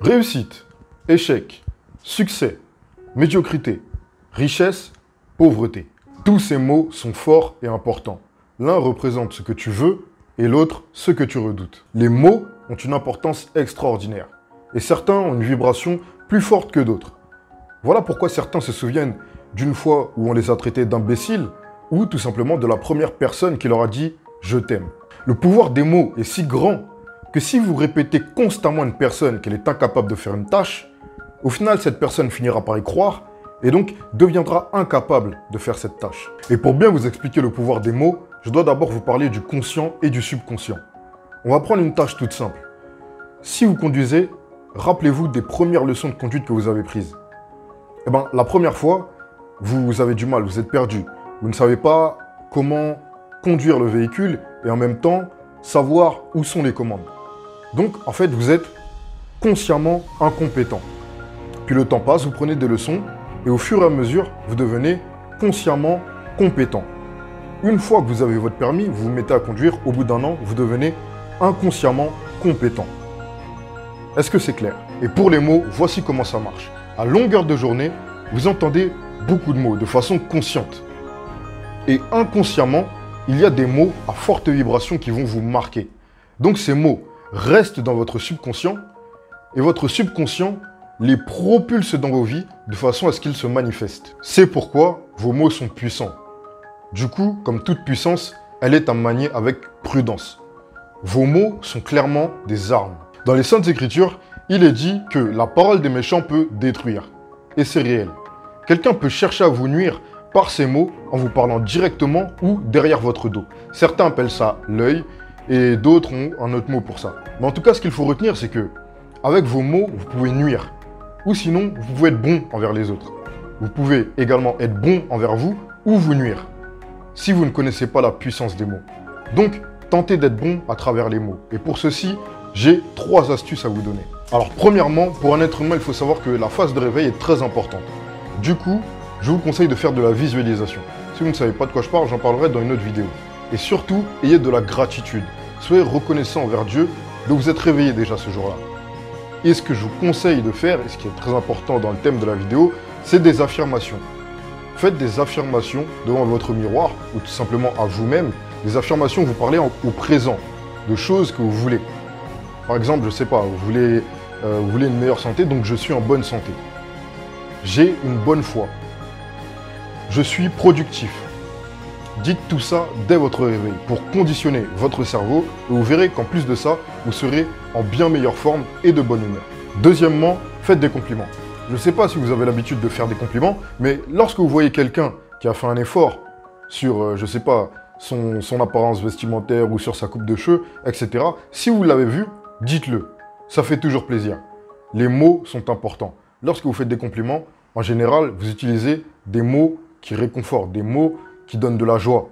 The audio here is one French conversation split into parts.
Réussite, échec, succès, médiocrité, richesse, pauvreté. Tous ces mots sont forts et importants. L'un représente ce que tu veux et l'autre ce que tu redoutes. Les mots ont une importance extraordinaire et certains ont une vibration plus forte que d'autres. Voilà pourquoi certains se souviennent d'une fois où on les a traités d'imbéciles ou tout simplement de la première personne qui leur a dit « je t'aime ». Le pouvoir des mots est si grand que si vous répétez constamment à une personne qu'elle est incapable de faire une tâche, au final, cette personne finira par y croire et donc deviendra incapable de faire cette tâche. Et pour bien vous expliquer le pouvoir des mots, je dois d'abord vous parler du conscient et du subconscient. On va prendre une tâche toute simple. Si vous conduisez, rappelez-vous des premières leçons de conduite que vous avez prises. Eh bien, la première fois, vous avez du mal, vous êtes perdu. Vous ne savez pas comment conduire le véhicule et en même temps savoir où sont les commandes. Donc, en fait, vous êtes consciemment incompétent. Puis le temps passe, vous prenez des leçons et au fur et à mesure, vous devenez consciemment compétent. Une fois que vous avez votre permis, vous vous mettez à conduire, au bout d'un an, vous devenez inconsciemment compétent. Est-ce que c'est clair? Et pour les mots, voici comment ça marche. À longueur de journée, vous entendez beaucoup de mots de façon consciente. Et inconsciemment, il y a des mots à forte vibration qui vont vous marquer. Donc ces mots restent dans votre subconscient et votre subconscient les propulse dans vos vies de façon à ce qu'ils se manifestent. C'est pourquoi vos mots sont puissants. Du coup, comme toute puissance, elle est à manier avec prudence. Vos mots sont clairement des armes. Dans les Saintes Écritures, il est dit que la parole des méchants peut détruire. Et c'est réel. Quelqu'un peut chercher à vous nuire par ces mots en vous parlant directement ou derrière votre dos. Certains appellent ça l'œil et d'autres ont un autre mot pour ça. Mais en tout cas, ce qu'il faut retenir, c'est que avec vos mots, vous pouvez nuire. Ou sinon, vous pouvez être bon envers les autres. Vous pouvez également être bon envers vous ou vous nuire, si vous ne connaissez pas la puissance des mots. Donc, tentez d'être bon à travers les mots. Et pour ceci, j'ai 3 astuces à vous donner. Alors, premièrement, pour un être humain, il faut savoir que la phase de réveil est très importante. Du coup, je vous conseille de faire de la visualisation. Si vous ne savez pas de quoi je parle, j'en parlerai dans une autre vidéo. Et surtout, ayez de la gratitude. Soyez reconnaissant envers Dieu de vous être réveillé déjà ce jour-là. Et ce que je vous conseille de faire, et ce qui est très important dans le thème de la vidéo, c'est des affirmations. Faites des affirmations devant votre miroir, ou tout simplement à vous-même. Des affirmations, vous parlez au présent, de choses que vous voulez. Par exemple, je ne sais pas, vous voulez une meilleure santé, donc je suis en bonne santé. J'ai une bonne foi. Je suis productif. Dites tout ça dès votre réveil pour conditionner votre cerveau et vous verrez qu'en plus de ça, vous serez en bien meilleure forme et de bonne humeur. Deuxièmement, faites des compliments. Je ne sais pas si vous avez l'habitude de faire des compliments, mais lorsque vous voyez quelqu'un qui a fait un effort sur, je ne sais pas, son apparence vestimentaire ou sur sa coupe de cheveux, etc., si vous l'avez vu, dites-le. Ça fait toujours plaisir. Les mots sont importants. Lorsque vous faites des compliments, en général, vous utilisez des mots qui réconfortent, des mots qui donnent de la joie.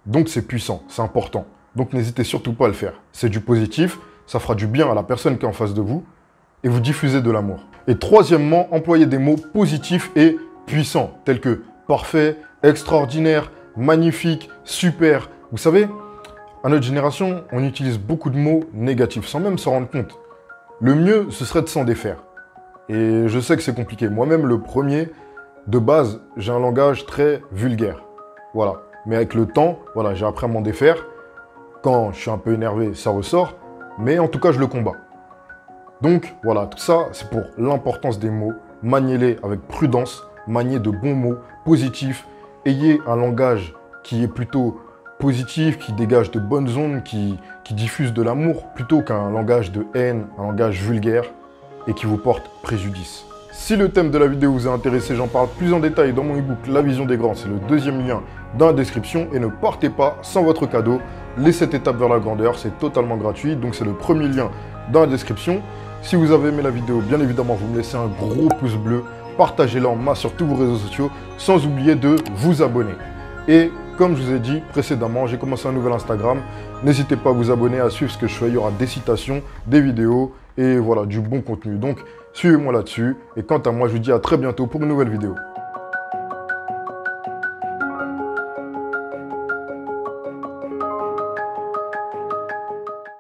Donc c'est puissant, c'est important. Donc n'hésitez surtout pas à le faire. C'est du positif, ça fera du bien à la personne qui est en face de vous et vous diffusez de l'amour. Et troisièmement, employez des mots positifs et puissants, tels que parfait, extraordinaire, magnifique, super. Vous savez, à notre génération, on utilise beaucoup de mots négatifs sans même s'en rendre compte. Le mieux, ce serait de s'en défaire. Et je sais que c'est compliqué. Moi-même, le premier, de base, j'ai un langage très vulgaire. Voilà. Mais avec le temps, voilà, j'ai appris à m'en défaire. Quand je suis un peu énervé, ça ressort. Mais en tout cas, je le combats. Donc, voilà, tout ça, c'est pour l'importance des mots. Maniez-les avec prudence. Maniez de bons mots, positifs. Ayez un langage qui est plutôt positif, qui dégage de bonnes ondes, qui diffuse de l'amour, plutôt qu'un langage de haine, un langage vulgaire et qui vous porte préjudice. Si le thème de la vidéo vous a intéressé, j'en parle plus en détail dans mon ebook La Vision des Grands, c'est le 2e lien dans la description. Et ne partez pas sans votre cadeau, les 7 étapes vers la grandeur, c'est totalement gratuit, donc c'est le premier lien dans la description. Si vous avez aimé la vidéo, bien évidemment, vous me laissez un gros pouce bleu, partagez-la en masse sur tous vos réseaux sociaux, sans oublier de vous abonner. Et comme je vous ai dit précédemment, j'ai commencé un nouvel Instagram, n'hésitez pas à vous abonner, à suivre ce que je fais, il y aura des citations, des vidéos, et voilà, du bon contenu. Donc, suivez-moi là-dessus. Et quant à moi, je vous dis à très bientôt pour une nouvelle vidéo.